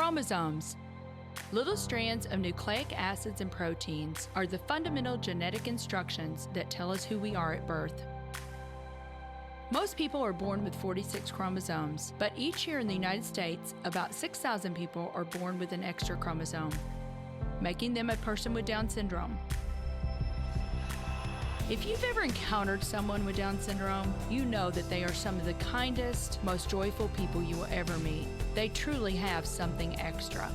Chromosomes. Little strands of nucleic acids and proteins are the fundamental genetic instructions that tell us who we are at birth. Most people are born with 46 chromosomes, but each year in the United States, about 6,000 people are born with an extra chromosome, making them a person with Down syndrome. If you've ever encountered someone with Down syndrome, you know that they are some of the kindest, most joyful people you will ever meet. They truly have something extra.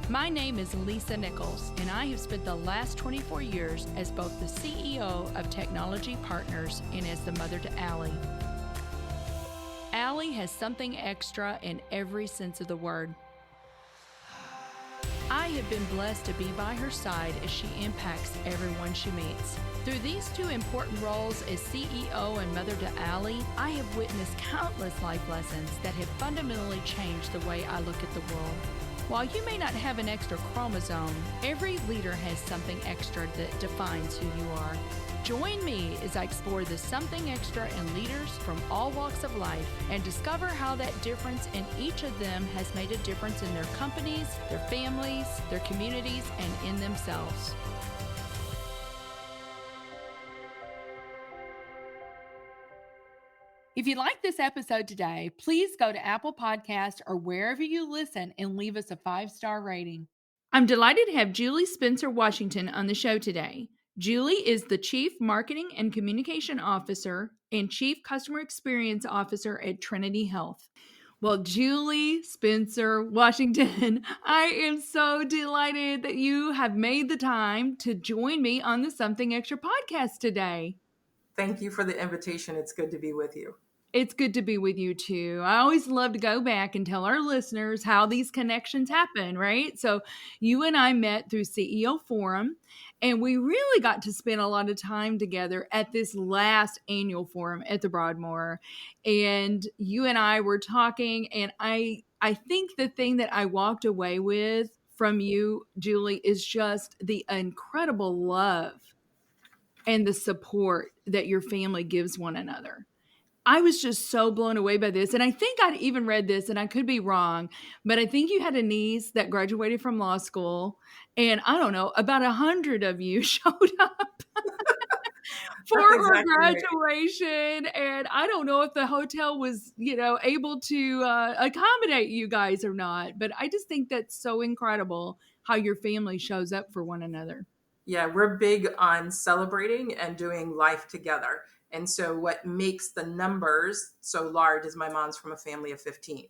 My name is Lisa Nichols, and I have spent the last 24 years as both the CEO of Technology Partners and as the mother to Allie. Allie has something extra in every sense of the word. I have been blessed to be by her side as she impacts everyone she meets. Through these two important roles as CEO and mother to Allie, I have witnessed countless life lessons that have fundamentally changed the way I look at the world. While you may not have an extra chromosome, every leader has something extra that defines who you are. Join me as I explore the something extra in leaders from all walks of life and discover how that difference in each of them has made a difference in their companies, their families, their communities, and in themselves. If you like this episode today, please go to Apple Podcasts or wherever you listen and leave us a 5-star rating. I'm delighted to have Julie Spencer Washington on the show today. Julie is the Chief Marketing and Communication Officer and Chief Customer Experience Officer at Trinity Health. Well, Julie Spencer Washington, I am so delighted that you have made the time to join me on the Something Extra podcast today. Thank you for the invitation. It's good to be with you. It's good to be with you too. I always love to go back and tell our listeners how these connections happen, right? So you and I met through CEO Forum, and we really got to spend a lot of time together at this last annual forum at the Broadmoor. And you and I were talking, and I think the thing that I walked away with from you, Julie, is just the incredible love and the support that your family gives one another. I was just so blown away by this. And I think I'd even read this, and I could be wrong, but I think you had a niece that graduated from law school. And I don't know, about 100 of you showed up for her graduation. Right. And I don't know if the hotel was, able to accommodate you guys or not. But I just think that's so incredible how your family shows up for one another. Yeah, we're big on celebrating and doing life together. And so what makes the numbers so large is my mom's from a family of 15.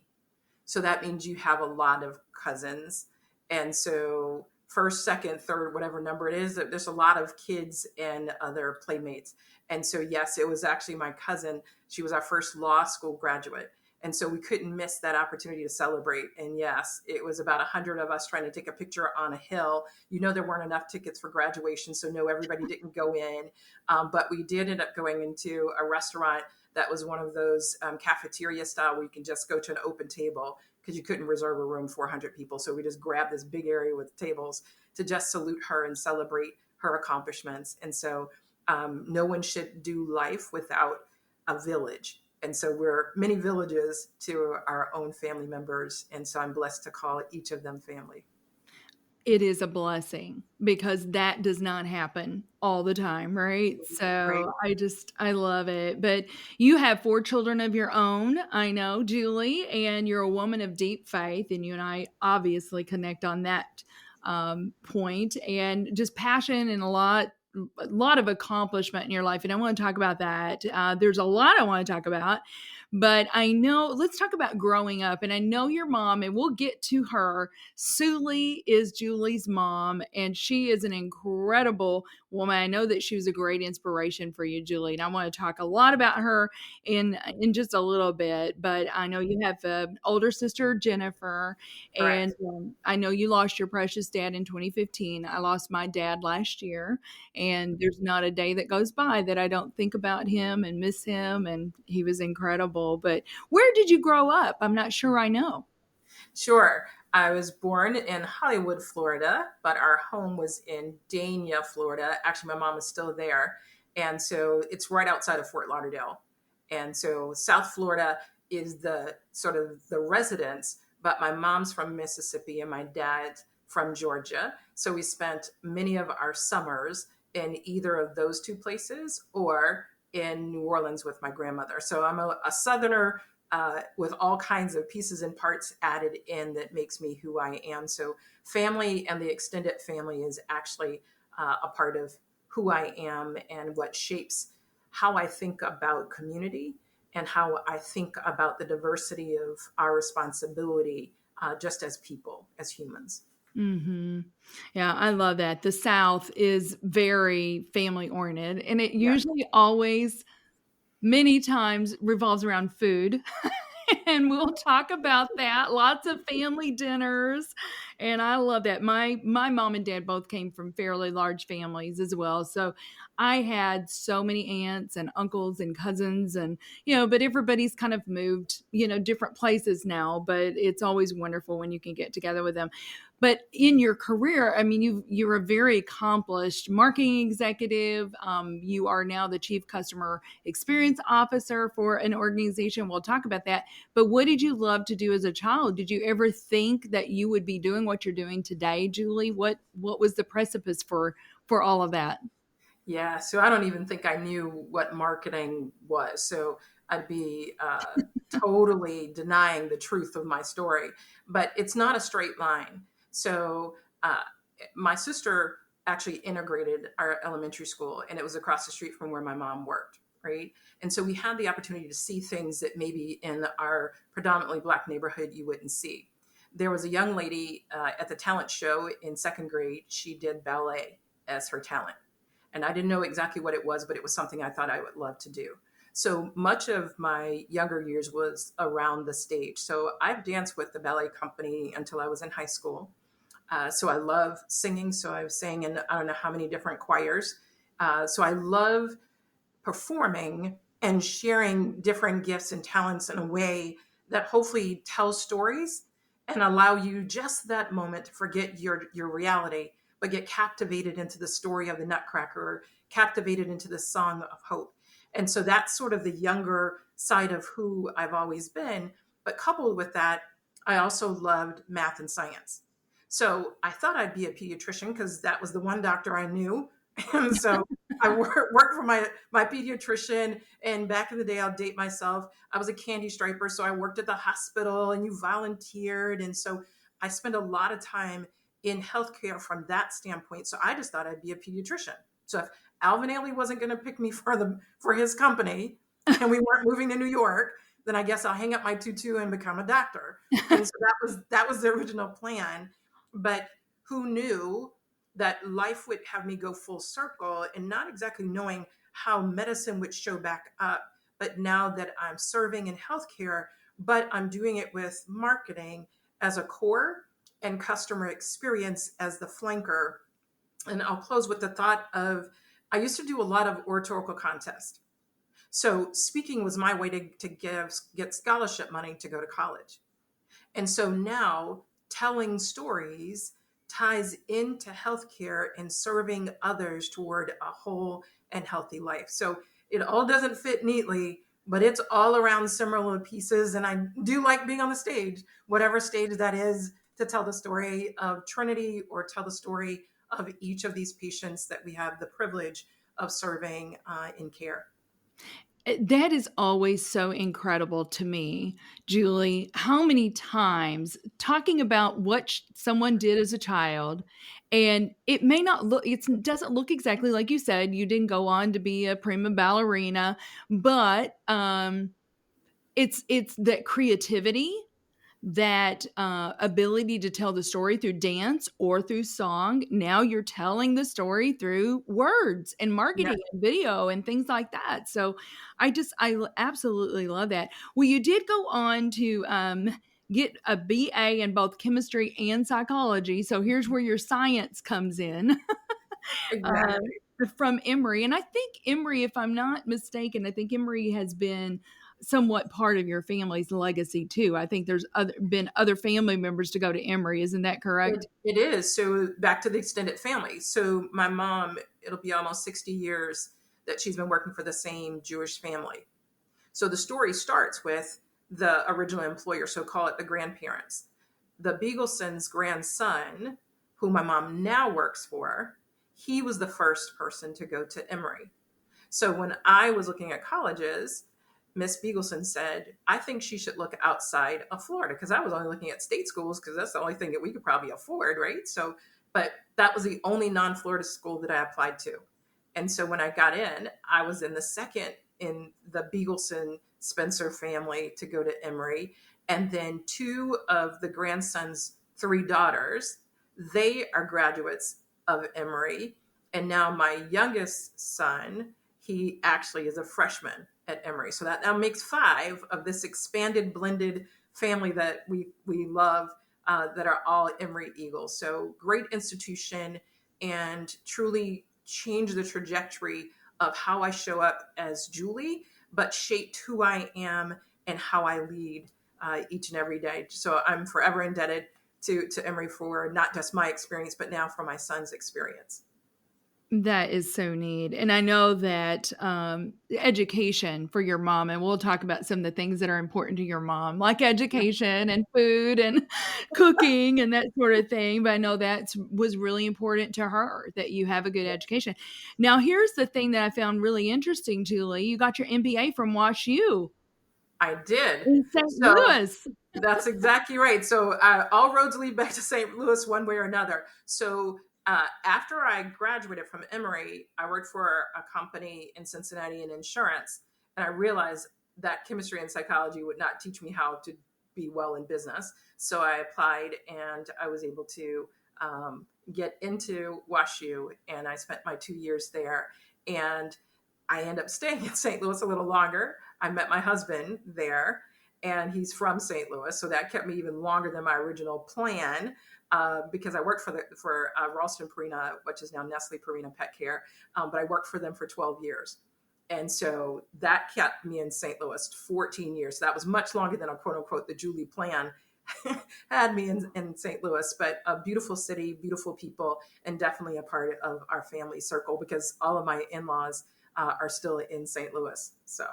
So that means you have a lot of cousins. And so first, second, third, whatever number it is, there's a lot of kids and other playmates. And so, yes, it was actually my cousin. She was our first law school graduate. And so we couldn't miss that opportunity to celebrate. And yes, it was about 100 of us trying to take a picture on a hill. There weren't enough tickets for graduation, so no, everybody didn't go in. But we did end up going into a restaurant that was one of those cafeteria style where you can just go to an open table because you couldn't reserve a room for 100 people. So we just grabbed this big area with tables to just salute her and celebrate her accomplishments. And so no one should do life without a village. And so we're many villages to our own family members. And so I'm blessed to call each of them family. It is a blessing because that does not happen all the time, right? So right. I love it. But you have 4 children of your own, I know, Julie, and you're a woman of deep faith. And you and I obviously connect on that point, and just passion and a lot of accomplishment in your life. And I want to talk about that. There's a lot I want to talk about, but let's talk about growing up. And I know your mom, and we'll get to her. Suli is Julie's mom, and she is an incredible woman. I know that she was a great inspiration for you, Julie. And I want to talk a lot about her in just a little bit, but I know you have an older sister, Jennifer, and I know you lost your precious dad in 2015. I lost my dad last year. And there's not a day that goes by that I don't think about him and miss him. And he was incredible. But where did you grow up? I'm not sure I know. Sure. I was born in Hollywood, Florida, but our home was in Dania, Florida. Actually, my mom is still there. And so it's right outside of Fort Lauderdale. And so South Florida is the sort of the residence, but my mom's from Mississippi and my dad's from Georgia. So we spent many of our summers in either of those two places or in New Orleans with my grandmother. So I'm a Southerner with all kinds of pieces and parts added in that makes me who I am. So family and the extended family is actually a part of who I am and what shapes how I think about community and how I think about the diversity of our responsibility just as people, as humans. Hmm. Yeah, I love that. The South is very family oriented, and it Yeah. usually always, many times, revolves around food. And we'll talk about that. Lots of family dinners, and I love that. My mom and dad both came from fairly large families as well, so I had so many aunts and uncles and cousins, and but everybody's kind of moved, different places now. But it's always wonderful when you can get together with them. But in your career, I mean, you're a very accomplished marketing executive. You are now the chief customer experience officer for an organization. We'll talk about that. But what did you love to do as a child? Did you ever think that you would be doing what you're doing today, Julie? What was the precipice for all of that? Yeah, so I don't even think I knew what marketing was. So I'd be totally denying the truth of my story. But it's not a straight line. So my sister actually integrated our elementary school, and it was across the street from where my mom worked, right? And so we had the opportunity to see things that maybe in our predominantly Black neighborhood you wouldn't see. There was a young lady at the talent show in second grade. She did ballet as her talent, and I didn't know exactly what it was, but it was something I thought I would love to do. So much of my younger years was around the stage. So I've danced with the ballet company until I was in high school. So I love singing. So I sang in I don't know how many different choirs. So I love performing and sharing different gifts and talents in a way that hopefully tells stories and allow you just that moment to forget your reality, but get captivated into the story of the Nutcracker, or captivated into the song of hope. And so that's sort of the younger side of who I've always been. But coupled with that, I also loved math and science. So I thought I'd be a pediatrician because that was the one doctor I knew. And so I worked for my pediatrician. And back in the day, I'll date myself, I was a candy striper. So I worked at the hospital and you volunteered. And so I spent a lot of time in healthcare from that standpoint. So I just thought I'd be a pediatrician. So if Alvin Ailey wasn't going to pick me for his company and we weren't moving to New York, then I guess I'll hang up my tutu and become a doctor. And so that was the original plan. But who knew that life would have me go full circle and not exactly knowing how medicine would show back up. But now that I'm serving in healthcare, but I'm doing it with marketing as a core and customer experience as the flanker. And I'll close with the thought of I used to do a lot of oratorical contests. So speaking was my way to get scholarship money to go to college. And so now telling stories ties into healthcare and serving others toward a whole and healthy life. So it all doesn't fit neatly, but it's all around similar pieces. And I do like being on the stage, whatever stage that is, to tell the story of Trinity or tell the story of each of these patients that we have the privilege of serving in care. That is always so incredible to me, Julie. How many times talking about what someone did as a child, and it may not look, it doesn't look exactly like you said. You didn't go on to be a prima ballerina, but it's that creativity, that ability to tell the story through dance or through song. Now you're telling the story through words and Yeah, marketing and video and things like that. So I absolutely love that. Well, you did go on to get a BA in both chemistry and psychology. So here's where your science comes in. uh, exactly. from Emory. And I think Emory, if I'm not mistaken, I think Emory has been somewhat part of your family's legacy too. I think there's been other family members to go to Emory. Isn't that correct? It is. So back to the extended family. So my mom, it'll be almost 60 years that she's been working for the same Jewish family. So the story starts with the original employer, so call it the grandparents. the Beagleson's grandson, who my mom now works for, he was the first person to go to Emory. So when I was looking at colleges, Miss Beagleson said, I think she should look outside of Florida, because I was only looking at state schools because that's the only thing that we could probably afford, right? So, but that was the only non-Florida school that I applied to. And so when I got in, I was in the second in the Beagleson Spencer family to go to Emory. And then two of the grandson's three daughters, they are graduates of Emory. And now my youngest son, he actually is a freshman at Emory. So that now makes five of this expanded, blended family that we love, that are all Emory Eagles. So great institution, and truly changed the trajectory of how I show up as Julie, but shaped who I am and how I lead each and every day. So I'm forever indebted to Emory for not just my experience, but now for my son's experience. That is so neat. And I know that education for your mom, and we'll talk about some of the things that are important to your mom, like education and food and cooking and that sort of thing. But I know that was really important to her, that you have a good education. Now, here's the thing that I found really interesting, Julie. You got your MBA from Wash U I did. in St. So Louis. that's exactly right. So all roads lead back to St. Louis one way or another. So after I graduated from Emory, I worked for a company in Cincinnati in insurance. And I realized that chemistry and psychology would not teach me how to be well in business. So I applied, and I was able to get into WashU, and I spent my 2 years there. And I ended up staying in St. Louis a little longer. I met my husband there, and he's from St. Louis, so that kept me even longer than my original plan, because I worked for Ralston Purina, which is now Nestle Purina Pet Care, but I worked for them for 12 years. And so that kept me in St. Louis 14 years. So that was much longer than a quote unquote the Julie plan had me in St. Louis, but a beautiful city, beautiful people, and definitely a part of our family circle, because all of my in-laws are still in St. Louis. So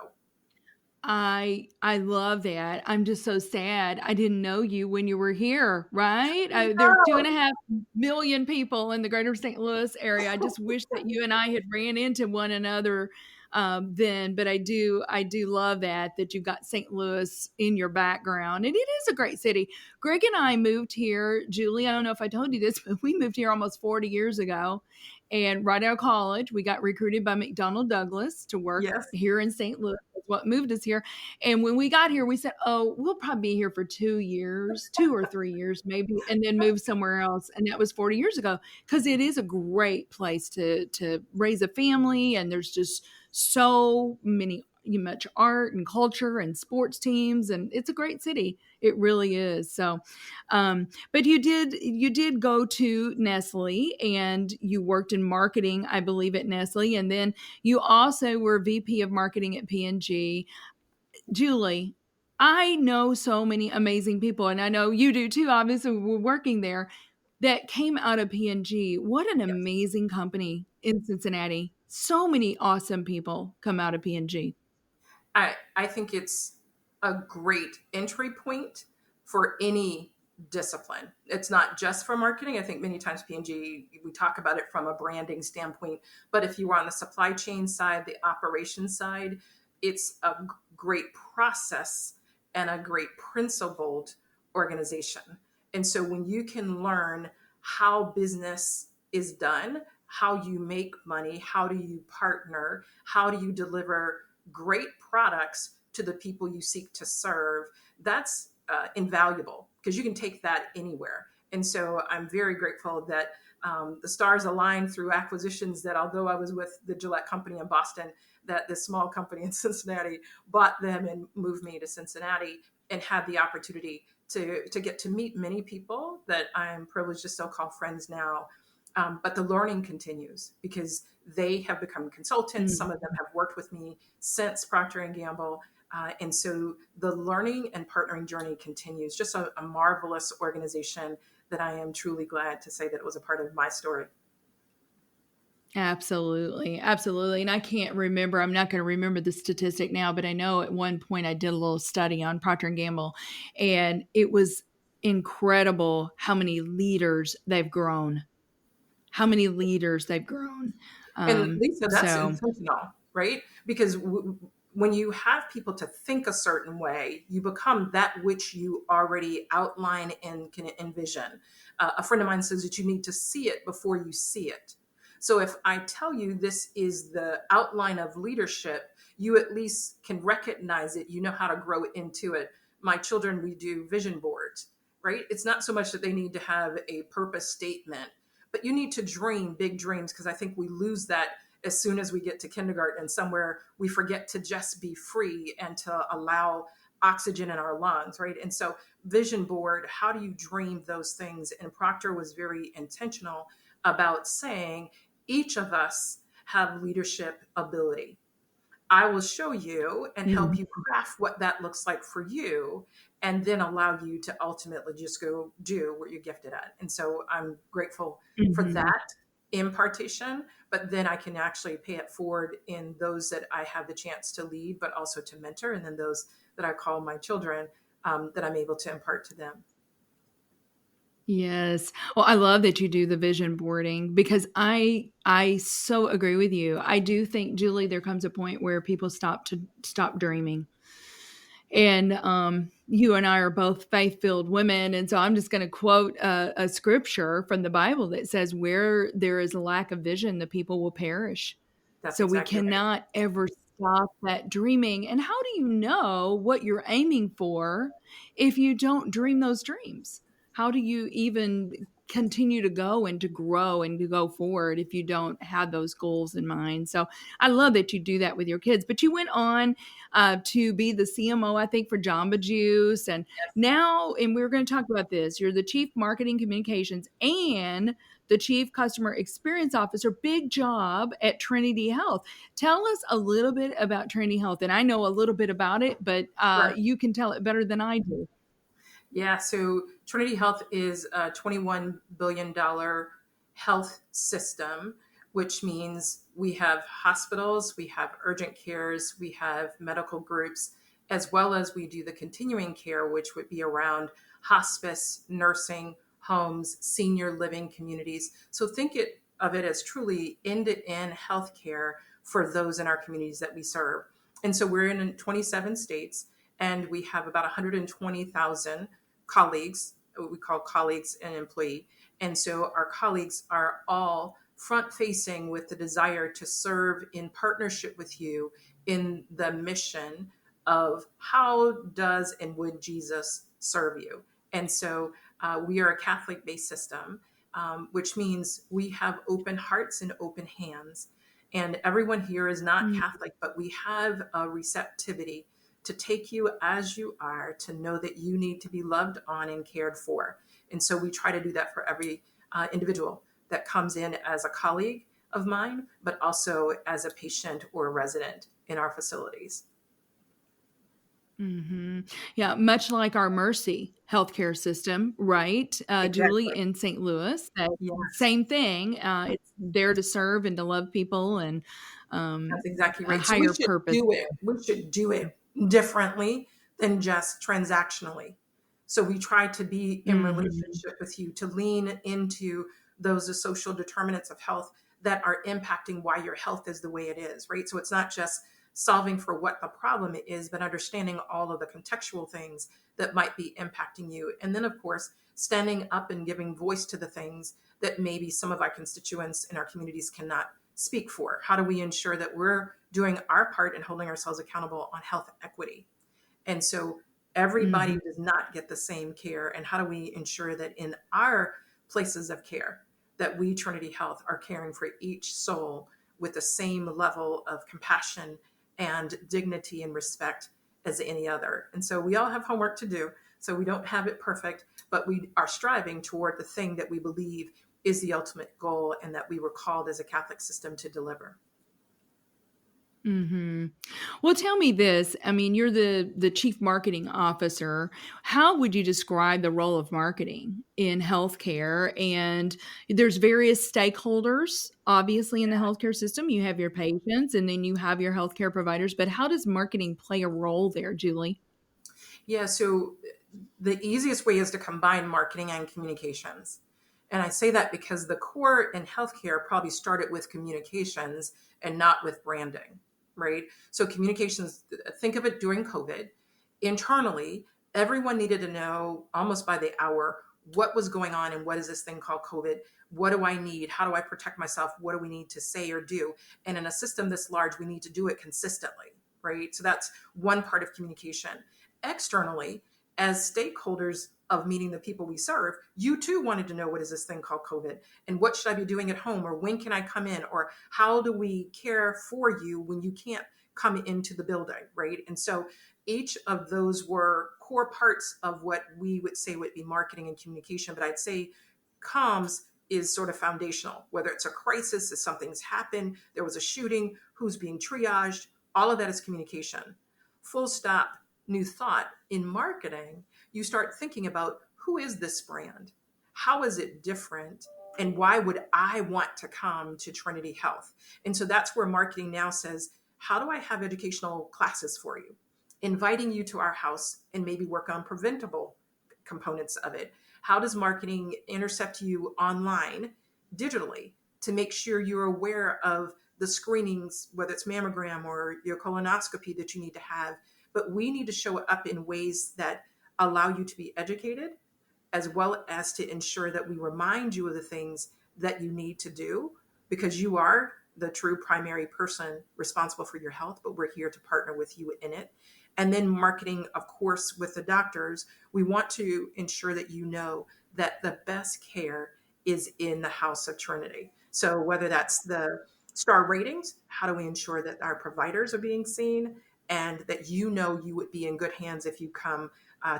I love that. I'm just so sad I didn't know you when you were here, right? There's no. 2.5 million people in the greater St. Louis area. I just wish that you and I had ran into one another then, but I do love that you've got St. Louis in your background, and it is a great city. Greg and I moved here, Julie. I don't know if I told you this, but we moved here almost 40 years ago. And right out of college, we got recruited by McDonnell Douglas to work Yes. here in St. Louis. That's what moved us here. And when we got here, we said, oh, we'll probably be here for 2 years, 2 or 3 years maybe, and then move somewhere else. And that was 40 years ago, because it is a great place to raise a family. And there's just so much art and culture and sports teams. And it's a great city. It really is. So, but you did go to Nestle, and you worked in marketing, I believe, at Nestle, and then you also were VP of marketing at P&G. Julie, I know so many amazing people, and I know you do too. Obviously, we're working there, that came out of P&G. What an Yes. amazing company in Cincinnati. So many awesome people come out of P&G. I think it's a great entry point for any discipline. It's not just for marketing. I think many times P&G, we talk about it from a branding standpoint, but if you were on the supply chain side, the operations side, it's a great process and a great principled organization. And so when you can learn how business is done, how you make money, how do you partner, how do you deliver great products to the people you seek to serve, that's invaluable, because you can take that anywhere. And so I'm very grateful that the stars aligned through acquisitions, that although I was with the Gillette company in Boston, that this small company in Cincinnati bought them and moved me to Cincinnati, and had the opportunity to get to meet many people that I'm privileged to still call friends now. But the learning continues, because they have become consultants. Mm. Some of them have worked with me since Procter and Gamble. And so the learning and partnering journey continues. Just a marvelous organization that I am truly glad to say that it was a part of my story. Absolutely. Absolutely. And I can't remember, I'm not going to remember the statistic now, but I know at one point I did a little study on Procter and Gamble, and it was incredible how many leaders they've grown. How many leaders they've grown. And Lisa, that's So, intentional, right? Because when you have people to think a certain way, you become that which you already outline and can envision. A friend of mine says that you need to see it before you see it. So if I tell you this is the outline of leadership, you at least can recognize it. You know how to grow into it. My children, we do vision boards, right? It's not so much that they need to have a purpose statement, but you need to dream big dreams, because I think we lose that as soon as we get to kindergarten, and somewhere we forget to just be free and to allow oxygen in our lungs, right? And so vision board, how do you dream those things? And Procter was very intentional about saying each of us have leadership ability. I will show you and help you craft what that looks like for you, and then allow you to ultimately just go do what you're gifted at. And so I'm grateful for mhm. that impartation, but then I can actually pay it forward in those that I have the chance to lead, but also to mentor, and then those that I call my children, that I'm able to impart to them. Yes. Well, I love that you do the vision boarding, because I so agree with you. I do think, Julie, there comes a point where people stop dreaming. And you and I are both faith-filled women, and so I'm just going to quote a scripture from the Bible that says, "Where there is a lack of vision, the people will perish." That's So we exactly right. cannot ever stop that dreaming. And how do you know what you're aiming for if you don't dream those dreams? How do you even continue to go and to grow and to go forward if you don't have those goals in mind? So I love that you do that with your kids. But you went on to be the CMO, I think, for Jamba Juice. And now, and we're going to talk about this, you're the Chief Marketing Communications and the Chief Customer Experience Officer. Big job at Trinity Health. Tell us a little bit about Trinity Health. And I know a little bit about it, but Right. you can tell it better than I do. Yeah, so Trinity Health is a $21 billion health system, which means we have hospitals, we have urgent cares, we have medical groups, as well as we do the continuing care, which would be around hospice, nursing, homes, senior living communities. So of it as truly end-to-end healthcare for those in our communities that we serve. And so we're in 27 states, and we have about 120,000 colleagues, what we call colleagues and employee. And so our colleagues are all front facing with the desire to serve in partnership with you in the mission of how does and would Jesus serve you. And so we are a Catholic based system, which means we have open hearts and open hands. And everyone here is not Mm, Catholic, but we have a receptivity to take you as you are, to know that you need to be loved on and cared for. And so we try to do that for every individual that comes in as a colleague of mine, but also as a patient or a resident in our facilities. mhm. Yeah, much like our Mercy healthcare system, right, Julie, Exactly. in St. Louis, that Yes. same thing. It's there to serve and to love people, and That's exactly a right. So we higher should purpose. do it. We should do it differently than just transactionally. So we try to be in Mhm. relationship with you, to lean into those social determinants of health that are impacting why your health is the way it is, right? So it's not just solving for what the problem is, but understanding all of the contextual things that might be impacting you. And then, of course, standing up and giving voice to the things that maybe some of our constituents in our communities cannot speak for. How do we ensure that we're doing our part in holding ourselves accountable on health equity? And so everybody Mhm. does not get the same care. And how do we ensure that in our places of care, that we, Trinity Health, are caring for each soul with the same level of compassion and dignity and respect as any other? And so we all have homework to do. So we don't have it perfect, but we are striving toward the thing that we believe is the ultimate goal and that we were called as a Catholic system to deliver. Mhm. Well, tell me this. I mean, you're the chief marketing officer. How would you describe the role of marketing in healthcare? And there's various stakeholders, obviously, in the healthcare system. You have your patients, and then you have your healthcare providers. But how does marketing play a role there, Julie? Yeah, so the easiest way is to combine marketing and communications. And I say that because the core in healthcare probably started with communications and not with branding, right? So communications, think of it during COVID. Internally, everyone needed to know almost by the hour what was going on and what is this thing called COVID? What do I need? How do I protect myself? What do we need to say or do? And in a system this large, we need to do it consistently, right? So that's one part of communication. Externally, as stakeholders of meeting the people we serve, you too wanted to know, what is this thing called COVID, and what should I be doing at home, or when can I come in, or how do we care for you when you can't come into the building, right? And so each of those were core parts of what we would say would be marketing and communication. But I'd say comms is sort of foundational, whether it's a crisis, if something's happened, there was a shooting, who's being triaged, all of that is communication. Full stop, new thought. In marketing, you start thinking about, who is this brand? How is it different? And why would I want to come to Trinity Health? And so that's where marketing now says, how do I have educational classes for you? Inviting you to our house and maybe work on preventable components of it. How does marketing intercept you online, digitally, to make sure you're aware of the screenings, whether it's mammogram or your colonoscopy that you need to have? But we need to show up in ways that allow you to be educated, as well as to ensure that we remind you of the things that you need to do, because you are the true primary person responsible for your health, but we're here to partner with you in it. And then marketing, of course, with the doctors, we want to ensure that you know that the best care is in the house of Trinity. So whether that's the star ratings, how do we ensure that our providers are being seen, and that you know you would be in good hands if you come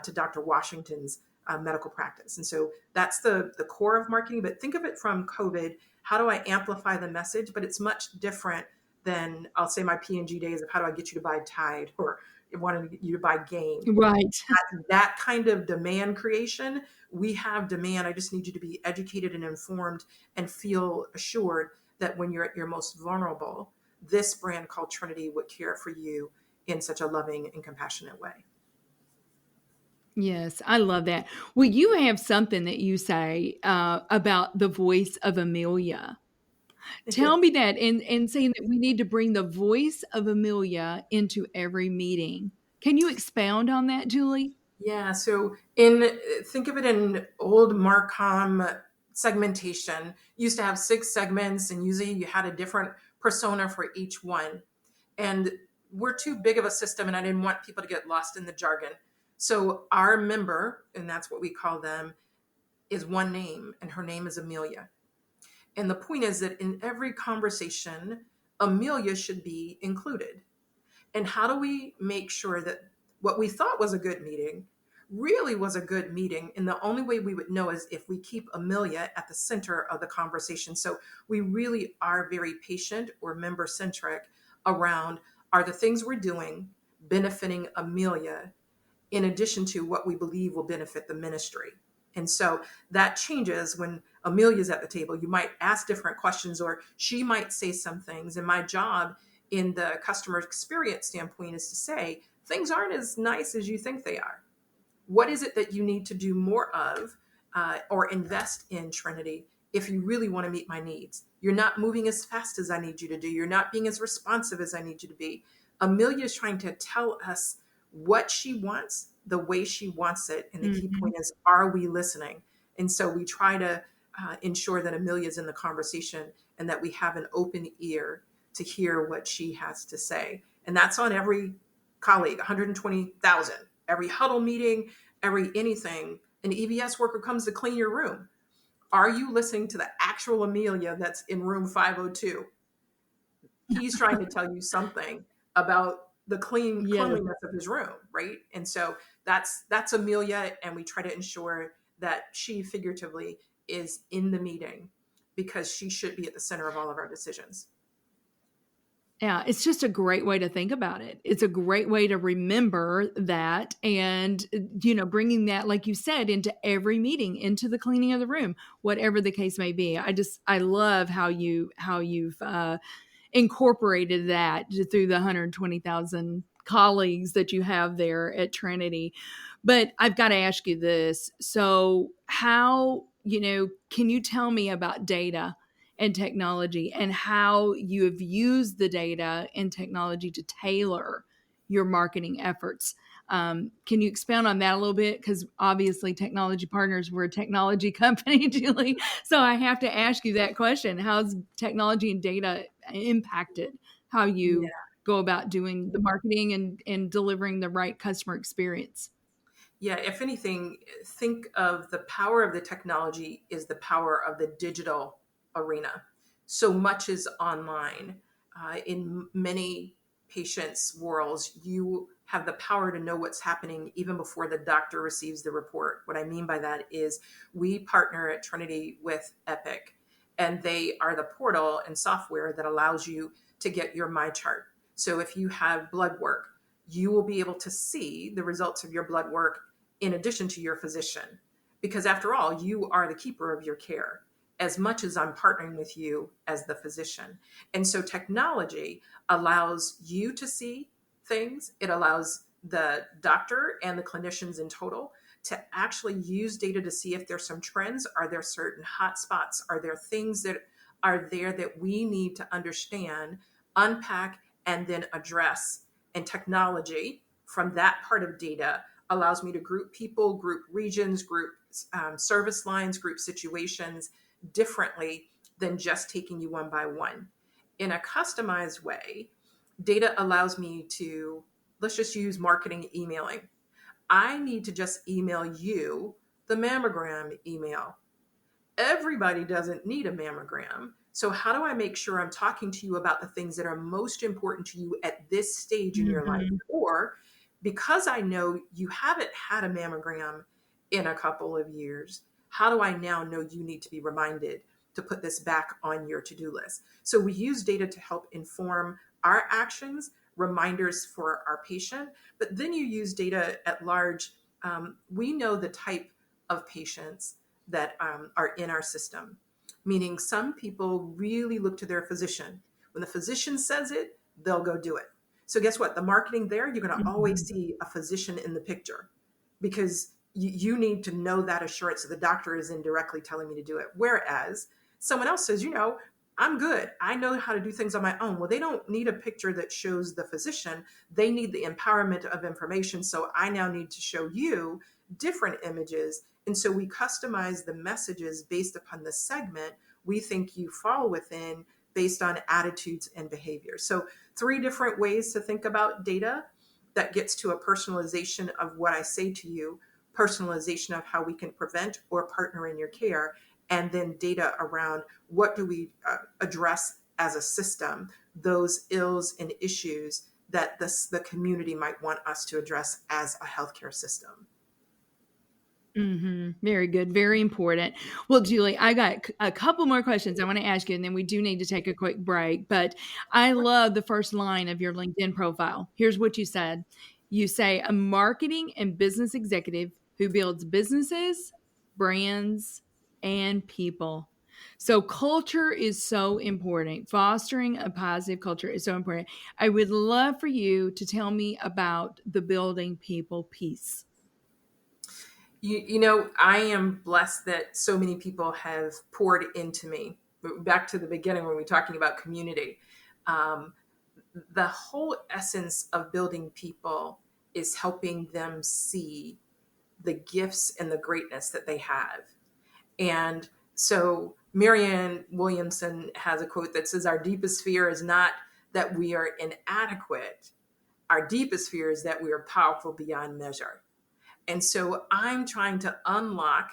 to Dr. Washington's medical practice. And so that's the core of marketing. But think of it from COVID. How do I amplify the message? But it's much different than, I'll say, my P&G days of how do I get you to buy Tide, or wanting you to buy Gain. Right. That kind of demand creation, we have demand. I just need you to be educated and informed and feel assured that when you're at your most vulnerable, this brand called Trinity would care for you in such a loving and compassionate way. Yes, I love that. Well, you have something that you say about the voice of Amelia. Tell me that, and saying that we need to bring the voice of Amelia into every meeting. Can you expound on that, Julie? Yeah, so think of it in old Marcom segmentation. You used to have 6 segments, and usually you had a different persona for each one. And we're too big of a system, and I didn't want people to get lost in the jargon. So our member, and that's what we call them, is one name, and her name is Amelia. And the point is that in every conversation, Amelia should be included. And how do we make sure that what we thought was a good meeting really was a good meeting? And the only way we would know is if we keep Amelia at the center of the conversation. So we really are very patient or member centric around, are the things we're doing benefiting Amelia in addition to what we believe will benefit the ministry? And so that changes when Amelia's at the table. You might ask different questions, or she might say some things. And my job in the customer experience standpoint is to say, things aren't as nice as you think they are. What is it that you need to do more of, or invest in, Trinity, if you really want to meet my needs? You're not moving as fast as I need you to do. You're not being as responsive as I need you to be. Amelia is trying to tell us what she wants, the way she wants it. And the key point is, are we listening? And so we try to ensure that Amelia is in the conversation, and that we have an open ear to hear what she has to say. And that's on every colleague, 120,000, every huddle meeting, every anything. An EVS worker comes to clean your room. Are you listening to the actual Amelia that's in room 502? He's trying to tell you something about the cleanliness of his room, right? And so that's Amelia, and we try to ensure that she figuratively is in the meeting, because she should be at the center of all of our decisions. Yeah, it's just a great way to think about it. It's a great way to remember that, and, bringing that, like you said, into every meeting, into the cleaning of the room, whatever the case may be. I love how you've incorporated that through the 120,000 colleagues that you have there at Trinity. But I've got to ask you this. So how, can you tell me about data and technology and how you have used the data and technology to tailor your marketing efforts? Can you expound on that a little bit? Because obviously, Technology Partners, we're a technology company, Julie. So I have to ask you that question. How's technology and data impacted how you go about doing the marketing and delivering the right customer experience? Yeah, if anything, think of the power of the technology is the power of the digital arena. So much is online. In many patients' worlds, you have the power to know what's happening even before the doctor receives the report. What I mean by that is we partner at Trinity with Epic, and they are the portal and software that allows you to get your My Chart. So if you have blood work, you will be able to see the results of your blood work in addition to your physician. Because after all, you are the keeper of your care as much as I'm partnering with you as the physician. And so technology allows you to see things. It allows the doctor and the clinicians in total to actually use data to see if there's some trends. Are there certain hotspots? Are there things that are there that we need to understand, unpack, and then address? And technology from that part of data allows me to group people, group regions, group service lines, group situations differently than just taking you one by one. In a customized way, data allows me to, let's just use marketing emailing. I need to just email you the mammogram email. Everybody doesn't need a mammogram. So how do I make sure I'm talking to you about the things that are most important to you at this stage in your life? Mhm. Or because I know you haven't had a mammogram in a couple of years, how do I now know you need to be reminded to put this back on your to-do list? So we use data to help inform our actions, reminders for our patient, but then you use data at large. We know the type of patients that are in our system, meaning some people really look to their physician. When the physician says it, they'll go do it. So guess what? The marketing there, you're going to always Mhm. see a physician in the picture because you need to know that assurance that the doctor is indirectly telling me to do it. Whereas someone else says, I'm good. I know how to do things on my own. Well, they don't need a picture that shows the physician. They need the empowerment of information. So I now need to show you different images. And so we customize the messages based upon the segment we think you fall within based on attitudes and behaviors. So 3 different ways to think about data that gets to a personalization of what I say to you, personalization of how we can prevent or partner in your care, and then data around what do we address as a system, those ills and issues that the community might want us to address as a healthcare system. Very good. Very important. Well, Julie, I got a couple more questions I want to ask you, and then we do need to take a quick break. But I love the first line of your LinkedIn profile. Here's what you said. You say, a marketing and business executive who builds businesses, brands, and people. So culture is so important. Fostering a positive culture is so important. I would love for you to tell me about the building people piece. I am blessed that so many people have poured into me. Back to the beginning when we were talking about community. Um, the whole essence of building people is helping them see the gifts and the greatness that they have. And so Marianne Williamson has a quote that says, our deepest fear is not that we are inadequate. Our deepest fear is that we are powerful beyond measure. And so I'm trying to unlock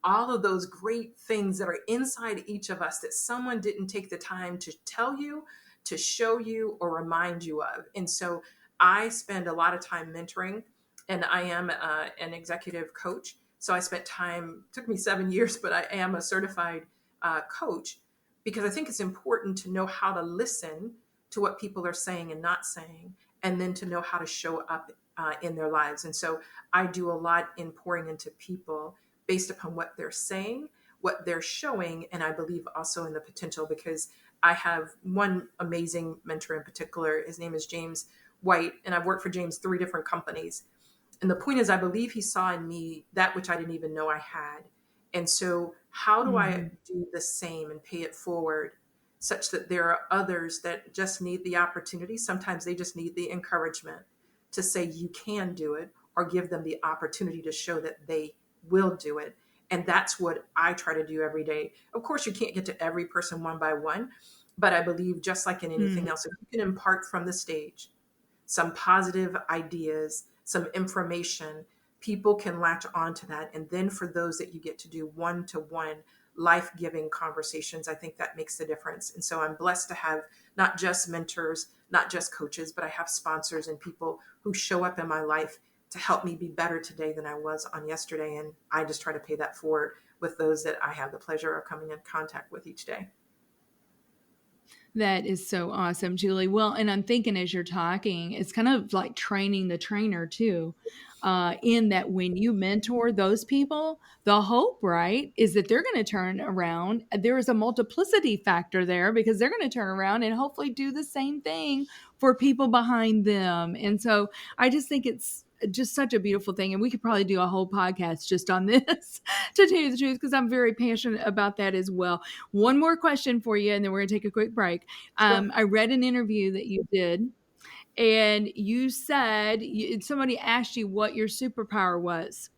all of those great things that are inside each of us that someone didn't take the time to tell you, to show you, or remind you of. And so I spend a lot of time mentoring, and I am an executive coach. So I spent time, took me 7 years, but I am a certified coach because I think it's important to know how to listen to what people are saying and not saying, and then to know how to show up in their lives. And so I do a lot in pouring into people based upon what they're saying, what they're showing, and I believe also in the potential, because I have one amazing mentor in particular. His name is James White, and I've worked for James 3 different companies. And the point is, I believe he saw in me that which I didn't even know I had. And so, how do I Mhm. do the same and pay it forward such that there are others that just need the opportunity? Sometimes they just need the encouragement to say you can do it, or give them the opportunity to show that they will do it. And that's what I try to do every day. Of course, you can't get to every person one by one, but I believe just like in anything Mhm. else, if you can impart from the stage some positive ideas, some information, people can latch on to that. And then for those that you get to do one-to-one life-giving conversations, I think that makes the difference. And so I'm blessed to have not just mentors, not just coaches, but I have sponsors and people who show up in my life to help me be better today than I was on yesterday. And I just try to pay that forward with those that I have the pleasure of coming in contact with each day. That is so awesome, Julie. Well, and I'm thinking as you're talking, it's kind of like training the trainer too, in that when you mentor those people, the hope, right, is that they're going to turn around. There is a multiplicity factor there because they're going to turn around and hopefully do the same thing for people behind them. And so I just think it's just such a beautiful thing. And we could probably do a whole podcast just on this, to tell you the truth, because I'm very passionate about that as well. One more question for you, and then we're going to take a quick break. Sure. I read an interview that you did, and you said somebody asked you what your superpower was.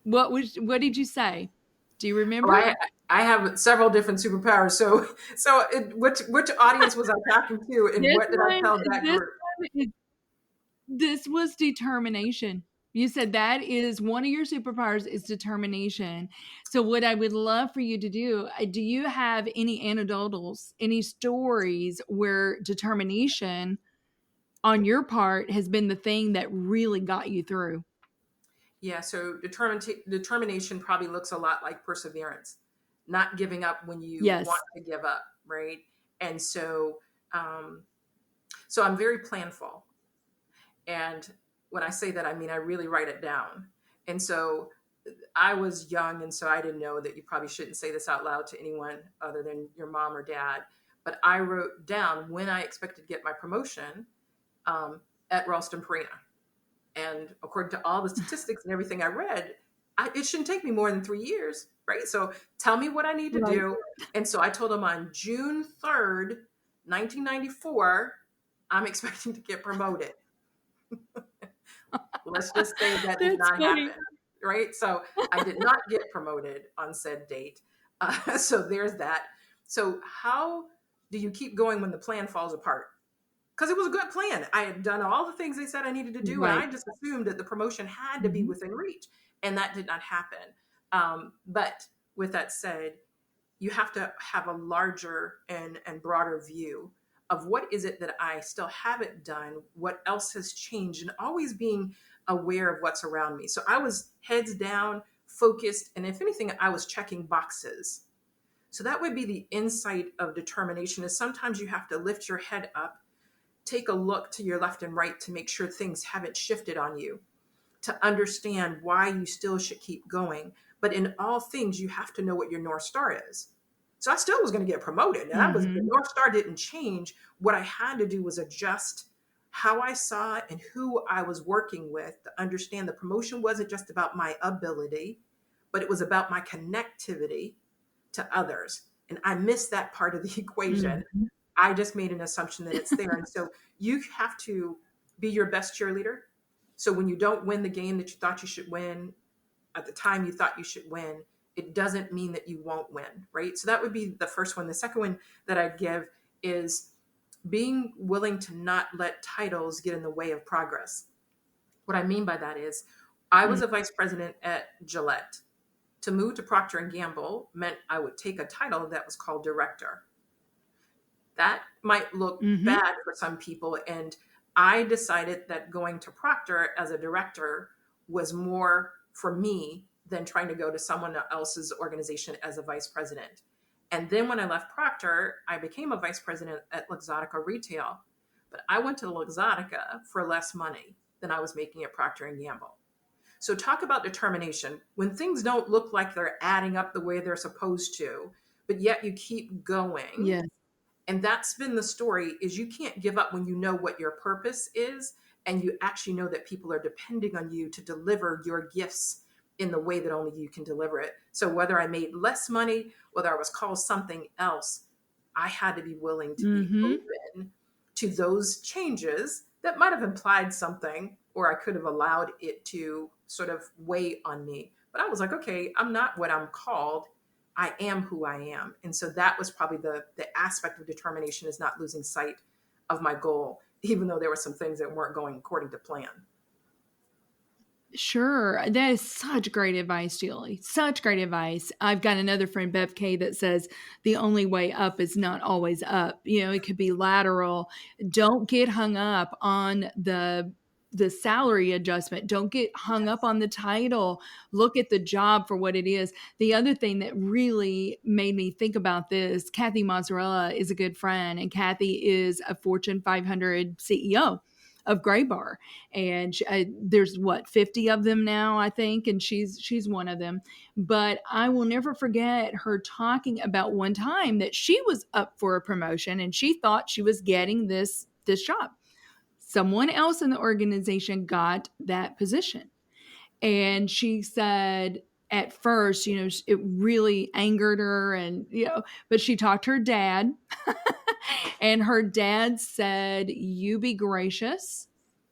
What did you say? Do you Oh, remember? I have several different superpowers. Which audience was I talking to, and This what did I one, tell that this group? one, this was determination. You said that is one of your superpowers is determination. So what I would love for you to do you have any anecdotals, any stories where determination on your part has been the thing that really got you through? Yeah, so determination probably looks a lot like perseverance, not giving up when you want Yes. to give up, right? And um, so I'm very planful. And when I say that, I mean I really write it down. And so I was young, and so I didn't know that you probably shouldn't say this out loud to anyone other than your mom or dad. But I wrote down when I expected to get my promotion um, at Ralston Purina. And according to all the statistics and everything I read, it shouldn't take me more than 3 years, right? So tell me what I need to Right. do. And so I told them on June 3rd, 1994, I'm expecting to get promoted. Let's just say that did That's not funny. happen, right? So I did not get promoted on said date. So there's that. So how do you keep going when the plan falls apart? Because it was a good plan. I had done all the things they said I needed to do, and Right. I just assumed that the promotion had to be Mhm. within reach, and that did not happen. But with that said, you have to have a larger and broader view of what is it that I still haven't done, what else has changed, and always being aware of what's around me. So I was heads down, focused, and if anything, I was checking boxes. So that would be the insight of determination is sometimes you have to lift your head up, take a look to your left and right to make sure things haven't shifted on you, to understand why you still should keep going. But in all things, you have to know what your North Star is. So I still was going to get promoted. And the Mhm. North Star didn't change. What I had to do was adjust how I saw it and who I was working with to understand the promotion wasn't just about my ability, but it was about my connectivity to others. And I missed that part of the equation. Mhm. I just made an assumption that it's there. And so you have to be your best cheerleader. So when you don't win the game that you thought you should win at the time you thought you should win, it doesn't mean that you won't win, right? So that would be the first one. The second one that I'd give is being willing to not let titles get in the way of progress. What I mean by that is I was Mm. a vice president at Gillette. To move to Procter and Gamble meant I would take a title that was called director. That might look Mhm. bad for some people. And I decided that going to Procter as a director was more for me than trying to go to someone else's organization as a vice president. And then when I left Procter, I became a vice president at Luxottica Retail. But I went to Luxottica for less money than I was making at Procter and Gamble. So talk about determination. When things don't look like they're adding up the way they're supposed to, but yet you keep going, Yes. and that's been the story is you can't give up when you know what your purpose is and you actually know that people are depending on you to deliver your gifts in the way that only you can deliver it. So whether I made less money, whether I was called something else, I had to be willing to be Mm-hmm. open to those changes that might have implied something, or I could have allowed it to sort of weigh on me. But I was like, okay, I'm not what I'm called. I am who I am. And so that was probably the aspect of determination, is not losing sight of my goal, even though there were some things that weren't going according to plan. Sure. That is such great advice, Julie. Such great advice. I've got another friend, Bev K, that says the only way up is not always up. It could be lateral. Don't get hung up on the salary adjustment. Don't get hung up on the title. Look at the job for what it is. The other thing that really made me think about this, Kathy Mozzarella is a good friend, and Kathy is a Fortune 500 CEO of Gray Bar, and there's 50 of them now, I think, and she's one of them. But I will never forget her talking about one time that she was up for a promotion and she thought she was getting this job. Someone else in the organization got that position, and she said at first, it really angered her, and but she talked to her dad and her dad said, you be gracious,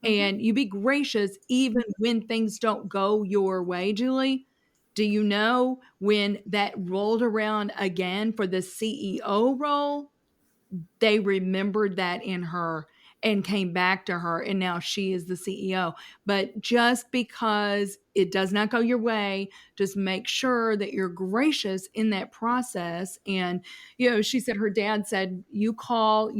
Mm-hmm. and you be gracious even when things don't go your way, Julie. Do you know when that rolled around again for the CEO role? They remembered that in her and came back to her, and now she is the CEO. But just because it does not go your way, just make sure that you're gracious in that process. And she said her dad said, you call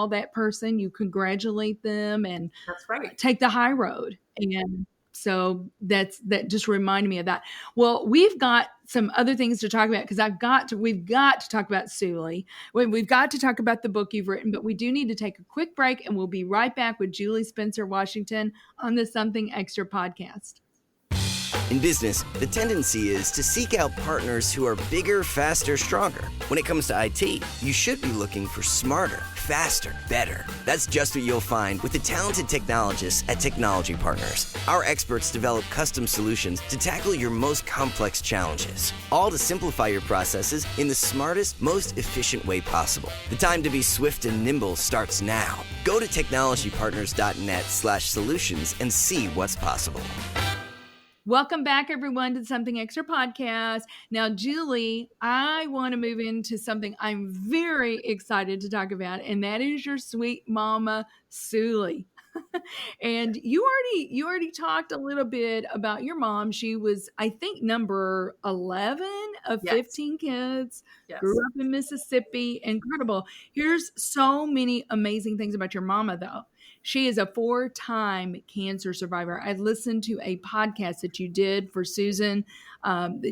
that person, you congratulate them, and That's right. take the high road. And so that just reminded me of that. Well, we've got some other things to talk about, because we've got to talk about Sully. We've got to talk about the book you've written, but we do need to take a quick break, and we'll be right back with Julie Spencer Washington on the Something Extra podcast. In business, the tendency is to seek out partners who are bigger, faster, stronger. When it comes to IT, you should be looking for smarter, faster, better. That's just what you'll find with the talented technologists at Technology Partners. Our experts develop custom solutions to tackle your most complex challenges, all to simplify your processes in the smartest, most efficient way possible. The time to be swift and nimble starts now. Go to technologypartners.net/solutions and see what's possible. Welcome back, everyone, to the Something Extra podcast. Now, Julie, I want to move into something I'm very excited to talk about, and that is your sweet mama, Sully. And you already talked a little bit about your mom. She was, I think, number 11 of Yes. 15 kids. Yes. Grew up in Mississippi. Incredible. Here's so many amazing things about your mama, though. She is a 4-time cancer survivor. I listened to a podcast that you did for Susan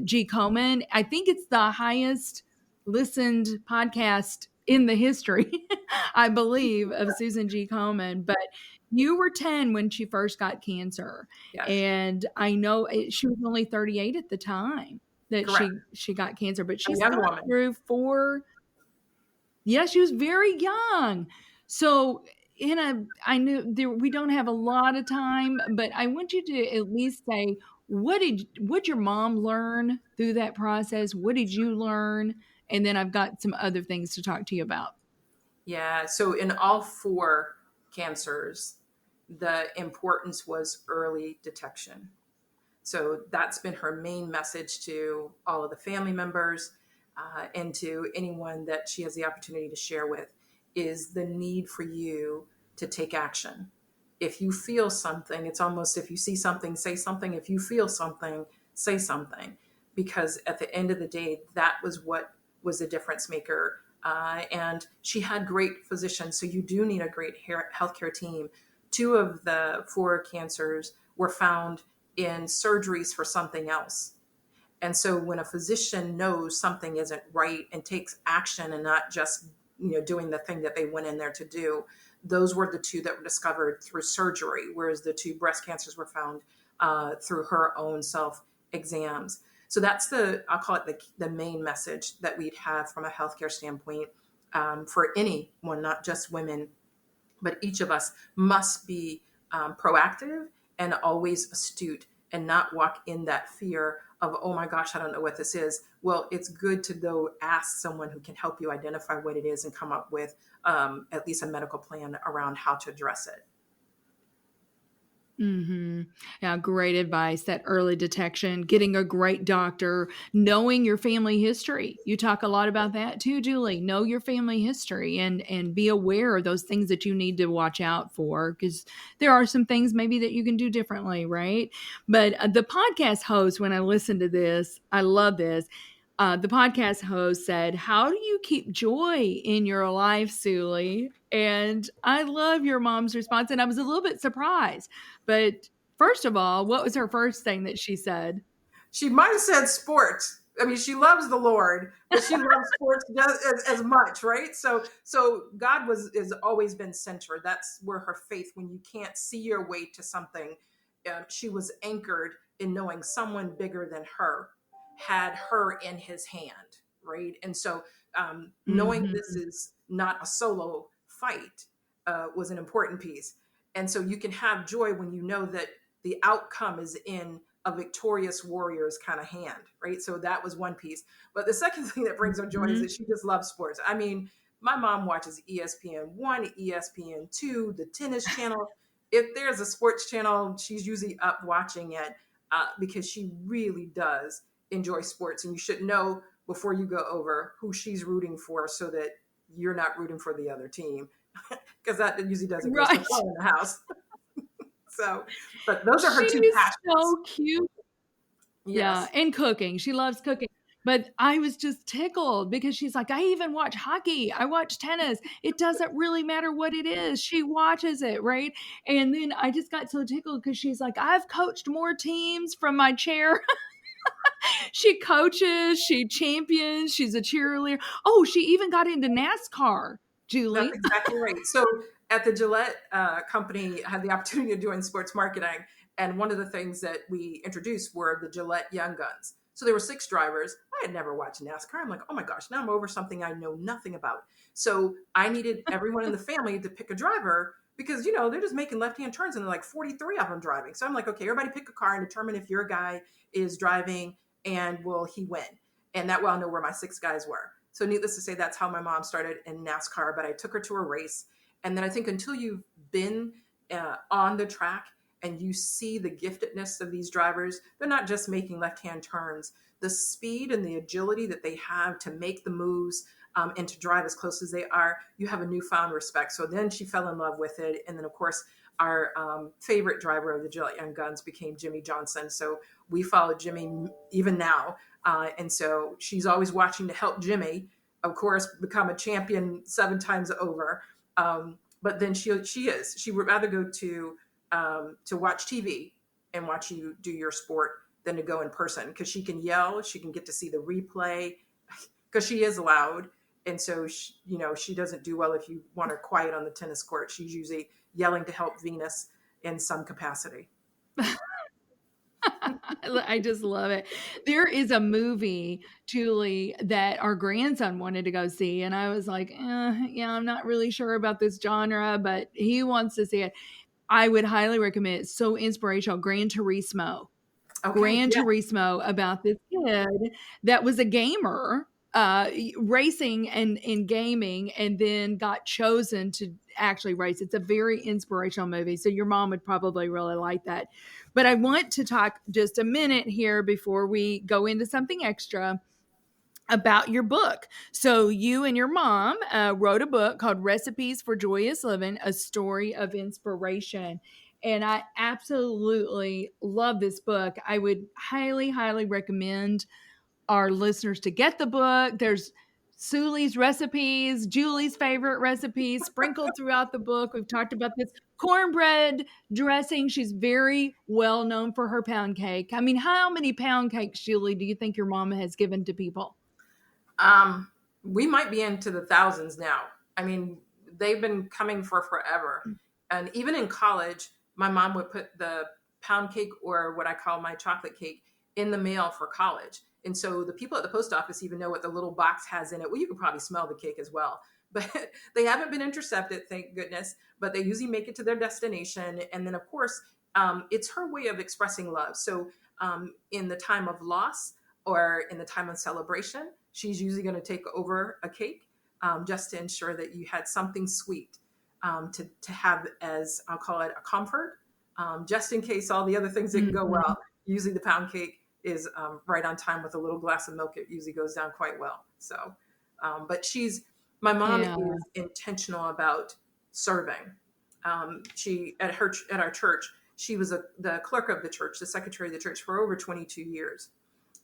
G. Komen. I think it's the highest listened podcast in the history, I believe, of Susan G. Komen. But you were 10 when she first got cancer. Yes. And I know she was only 38 at the time that Correct. she got cancer, but A she's young gone woman. through 4. Yeah, she was very young. So I knew we don't have a lot of time, but I want you to at least say, what your mom learn through that process? What did you learn? And then I've got some other things to talk to you about. Yeah. So in all 4 cancers, the importance was early detection. So that's been her main message to all of the family members and to anyone that she has the opportunity to share with, is the need for you to take action. If you feel something, it's almost, if you see something, say something. If you feel something, say something. Because at the end of the day, that was what was the difference maker. And she had great physicians. So you do need a great healthcare team. 2 of the 4 cancers were found in surgeries for something else. And so when a physician knows something isn't right and takes action, and not just doing the thing that they went in there to do, those were the 2 that were discovered through surgery, whereas the 2 breast cancers were found through her own self exams. So that's I'll call it the main message that we'd have from a healthcare standpoint for anyone, not just women, but each of us must be proactive and always astute, and not walk in that fear of, oh my gosh, I don't know what this is. Well, it's good to go ask someone who can help you identify what it is and come up with at least a medical plan around how to address it. Mm-hmm. Yeah, great advice. That early detection, getting a great doctor, knowing your family history. You talk a lot about that too, Julie. Know your family history and be aware of those things that you need to watch out for, because there are some things maybe that you can do differently, right? But the podcast host, when I listened to this, I love this. The podcast host said, "How do you keep joy in your life, Suli?" And I love your mom's response. And I was a little bit surprised. But first of all, what was her first thing that she said? She might have said sports. I mean, she loves the Lord, but she loves sports as much, right? So God has always been center. That's where her faith, when you can't see your way to something, she was anchored in knowing someone bigger than her had her in his hand, right? And so knowing this Mm-hmm. is not a solo fight was an important piece. And so you can have joy when you know that the outcome is in a victorious warrior's kind of hand, right? So that was one piece. But the second thing that brings her joy is that she just loves sports. I mean, my mom watches ESPN1, ESPN2, the tennis channel. If there's a sports channel, she's usually up watching it because she really does enjoy sports. And you should know before you go over who she's rooting for, so that you're not rooting for the other team, because that usually doesn't go so Right. well in the house. So, but those are her two She's passions. so cute. Yeah. Yes. And cooking. She loves cooking. But I was just tickled because she's like, I even watch hockey. I watch tennis. It doesn't really matter what it is. She watches it, right? And then I just got so tickled because she's like, I've coached more teams from my chair. She coaches, she champions, she's a cheerleader. Oh, she even got into NASCAR, That's Julie. exactly right. So at the Gillette company, I had the opportunity of doing sports marketing. And one of the things that we introduced were the Gillette Young Guns. So there were 6 drivers. I had never watched NASCAR. I'm like, oh my gosh, now I'm over something I know nothing about. So I needed everyone in the family to pick a driver because, they're just making left-hand turns and they're like 43 of them driving. So I'm like, okay, everybody pick a car and determine if your guy is driving and will he win. And that way I'll know where my 6 guys were. So needless to say, that's how my mom started in NASCAR, but I took her to a race. And then I think until you've been on the track and you see the giftedness of these drivers, they're not just making left-hand turns. The speed and the agility that they have to make the moves and to drive as close as they are, you have a newfound respect. So then she fell in love with it. And then, of course, our favorite driver of the Gillette Young Guns became Jimmy Johnson. So we follow Jimmy even now. And so she's always watching to help Jimmy, of course, become a champion 7 times over. But then she would rather go to watch TV and watch you do your sport than to go in person, because she can yell, she can get to see the replay, because she is loud. And so, she doesn't do well if you want her quiet on the tennis court. She's usually yelling to help Venus in some capacity. I just love it. There is a movie, Julie, that our grandson wanted to go see. And I was like, yeah, I'm not really sure about this genre, but he wants to see it. I would highly recommend it. It's so inspirational. Okay. Gran Yeah. Turismo, about this kid that was a gamer, racing and in gaming, and then got chosen to actually race. It's a very inspirational movie. So your mom would probably really like that. But I want to talk just a minute here before we go into something extra about your book. So you and your mom wrote a book called Recipes for Joyous Living, a story of inspiration. And I absolutely love this book. I would highly, highly recommend our listeners to get the book. There's Suli's recipes, Julie's favorite recipes sprinkled throughout the book. We've talked about this cornbread dressing. She's very well known for her pound cake. I mean, how many pound cakes, Julie, do you think your mama has given to people? We might be into the thousands now. I mean, they've been coming for forever. And even in college, my mom would put the pound cake, or what I call my chocolate cake, in the mail for college. And so the people at the post office even know what the little box has in it. Well, you can probably smell the cake as well. but they haven't been intercepted, thank goodness, but they usually make it to their destination. And then, of course, it's her way of expressing love. So in the time of loss or in the time of celebration, she's usually going to take over a cake just to ensure that you had something sweet to have as, I'll call it, a comfort, just in case all the other things didn't go Mhm. well. Usually the pound cake is right on time with a little glass of milk. It usually goes down quite well. So, but my mom Yeah. is intentional about serving. She at our church, she was the clerk of the church, the secretary of the church for over 22 years.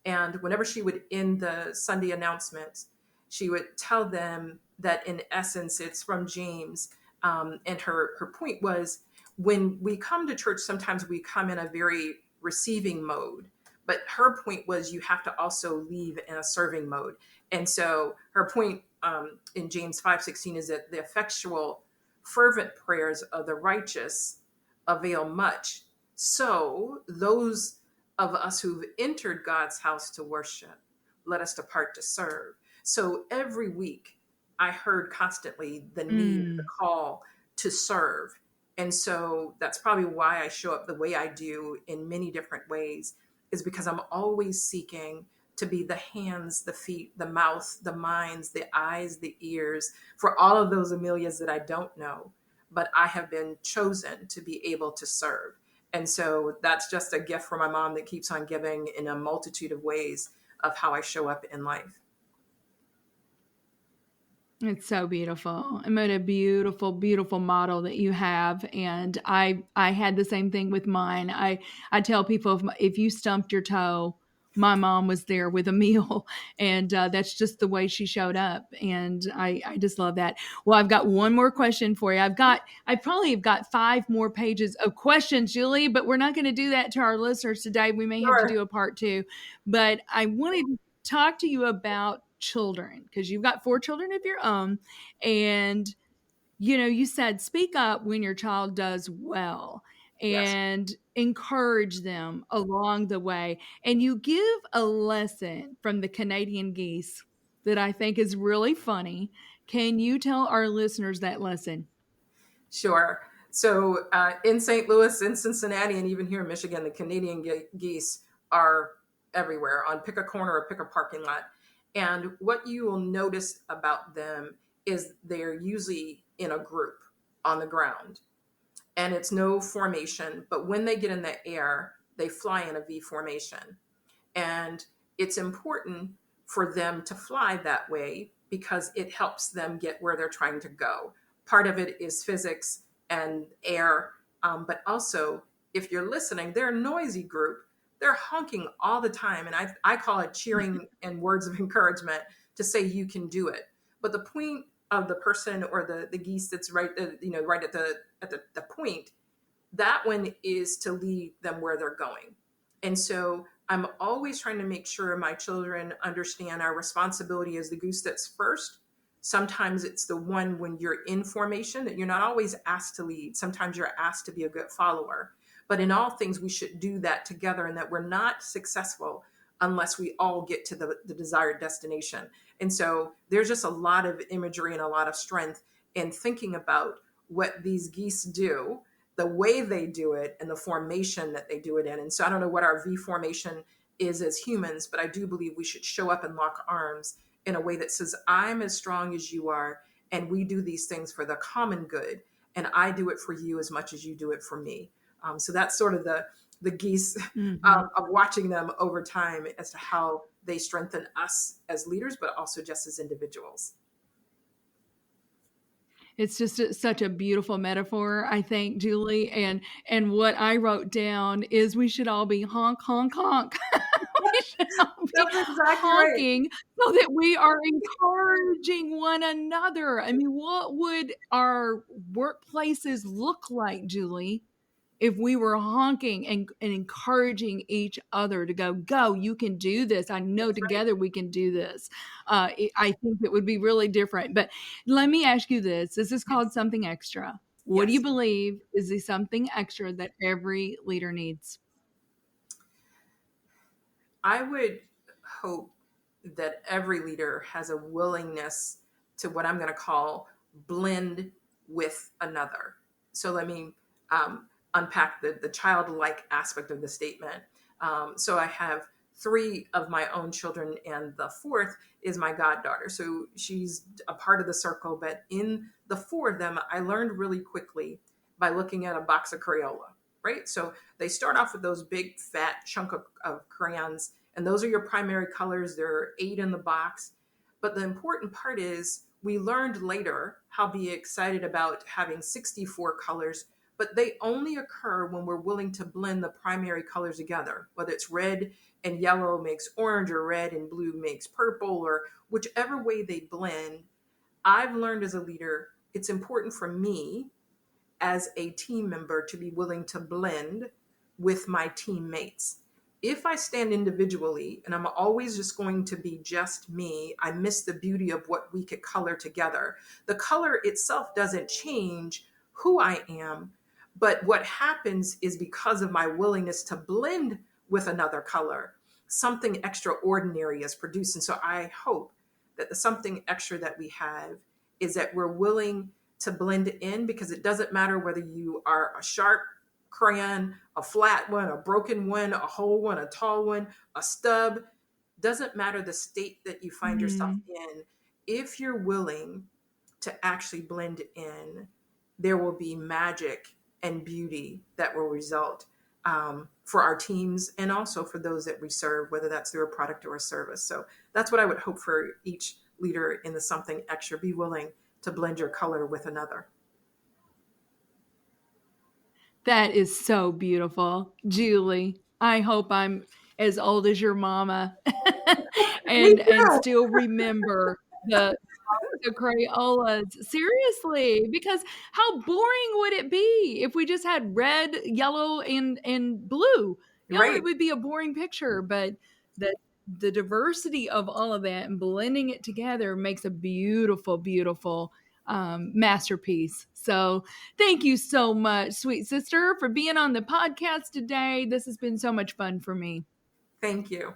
And whenever she would end the Sunday announcements, she would tell them that in essence, it's from James. And her point was, when we come to church, sometimes we come in a very receiving mode. But her point was, you have to also leave in a serving mode. And so her point in James 5:16 is that the effectual, fervent prayers of the righteous avail much. So those of us who've entered God's house to worship, let us depart to serve. So every week, I heard constantly the need, the Mm. call to serve. And so that's probably why I show up the way I do in many different ways, is because I'm always seeking to be the hands, the feet, the mouth, the minds, the eyes, the ears for all of those Amelias that I don't know, but I have been chosen to be able to serve. And so that's just a gift from my mom that keeps on giving in a multitude of ways of how I show up in life. It's so beautiful. I mean, a beautiful, beautiful model that you have, and I had the same thing with mine. I tell people if you stumped your toe, my mom was there with a meal, and that's just the way she showed up, and I just love that. Well, I've got one more question for you. I probably have got 5 more pages of questions, Julie, but we're not going to do that to our listeners today. We may have to Sure. do a part 2, but I wanted to talk to you about children because you've got 4 children of your own, and you said speak up when your child does well Yes. and encourage them along the way, and you give a lesson from the Canadian geese that I think is really funny. Can you tell our listeners that lesson? Sure. So in St. Louis, in Cincinnati, and even here in Michigan, the Canadian geese are everywhere on pick a corner or pick a parking lot. And what you will notice about them is they're usually in a group on the ground. And it's no formation, but when they get in the air, they fly in a V formation. And it's important for them to fly that way because it helps them get where they're trying to go. Part of it is physics and air, but also, if you're listening, they're a noisy group. They're honking all the time. And I call it cheering and words of encouragement to say you can do it. But the point of the person or the geese that's right, right at the point, that one is to lead them where they're going. And so I'm always trying to make sure my children understand our responsibility as the goose that's first. Sometimes it's the one when you're in formation that you're not always asked to lead. Sometimes you're asked to be a good follower. But in all things, we should do that together, and that we're not successful unless we all get to the desired destination. And so there's just a lot of imagery and a lot of strength in thinking about what these geese do, the way they do it, and the formation that they do it in. And so I don't know what our V formation is as humans, but I do believe we should show up and lock arms in a way that says, I'm as strong as you are, and we do these things for the common good, and I do it for you as much as you do it for me. So that's sort of the geese Mhm. of watching them over time as to how they strengthen us as leaders, but also just as individuals. It's just such a beautiful metaphor, I think, Julie. And what I wrote down is we should all be honk, honk, honk. We should all be That's exactly right. honking so that we are encouraging one another. I mean, what would our workplaces look like, Julie, if we were honking and encouraging each other to go, you can do this. I know That's right. together we can do this. I think it would be really different. But let me ask you this. This is called Yes. something extra. What do you Yes. believe is the something extra that every leader needs? I would hope that every leader has a willingness to what I'm going to call blend with another. So let me unpack the childlike aspect of the statement. So I have 3 of my own children, and the 4th is my goddaughter. So she's a part of the circle, but in the 4 of them, I learned really quickly by looking at a box of Crayola, right? So they start off with those big fat chunk of crayons, and those are your primary colors. There are 8 in the box. But the important part is we learned later how to be excited about having 64 colors, but they only occur when we're willing to blend the primary colors together, whether it's red and yellow makes orange, or red and blue makes purple, or whichever way they blend. I've learned as a leader, it's important for me as a team member to be willing to blend with my teammates. If I stand individually and I'm always just going to be just me, I miss the beauty of what we could color together. The color itself doesn't change who I am, but what happens is because of my willingness to blend with another color, something extraordinary is produced. And so I hope that the something extra that we have is that we're willing to blend in, because it doesn't matter whether you are a sharp crayon, a flat one, a broken one, a whole one, a tall one, a stub. Doesn't matter the state that you find yourself in. If you're willing to actually blend in, there will be magic and beauty that will result for our teams, and also for those that we serve, whether that's through a product or a service. So that's what I would hope for each leader in the something extra. Be willing to blend your color with another. That is so beautiful. Julie, I hope I'm as old as your mama and still remember the Crayolas. Seriously, because how boring would it be if we just had red, yellow, and blue? Right. It would be a boring picture, but the diversity of all of that and blending it together makes a beautiful, beautiful masterpiece. So thank you so much, sweet sister, for being on the podcast today. This has been so much fun for me. Thank you.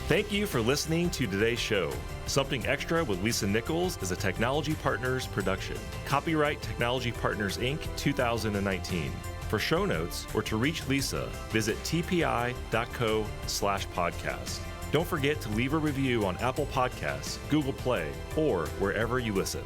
Thank you for listening to today's show. Something Extra with Lisa Nichols is a Technology Partners production. Copyright Technology Partners, Inc. 2019. For show notes or to reach Lisa, visit tpi.co/podcast. Don't forget to leave a review on Apple Podcasts, Google Play, or wherever you listen.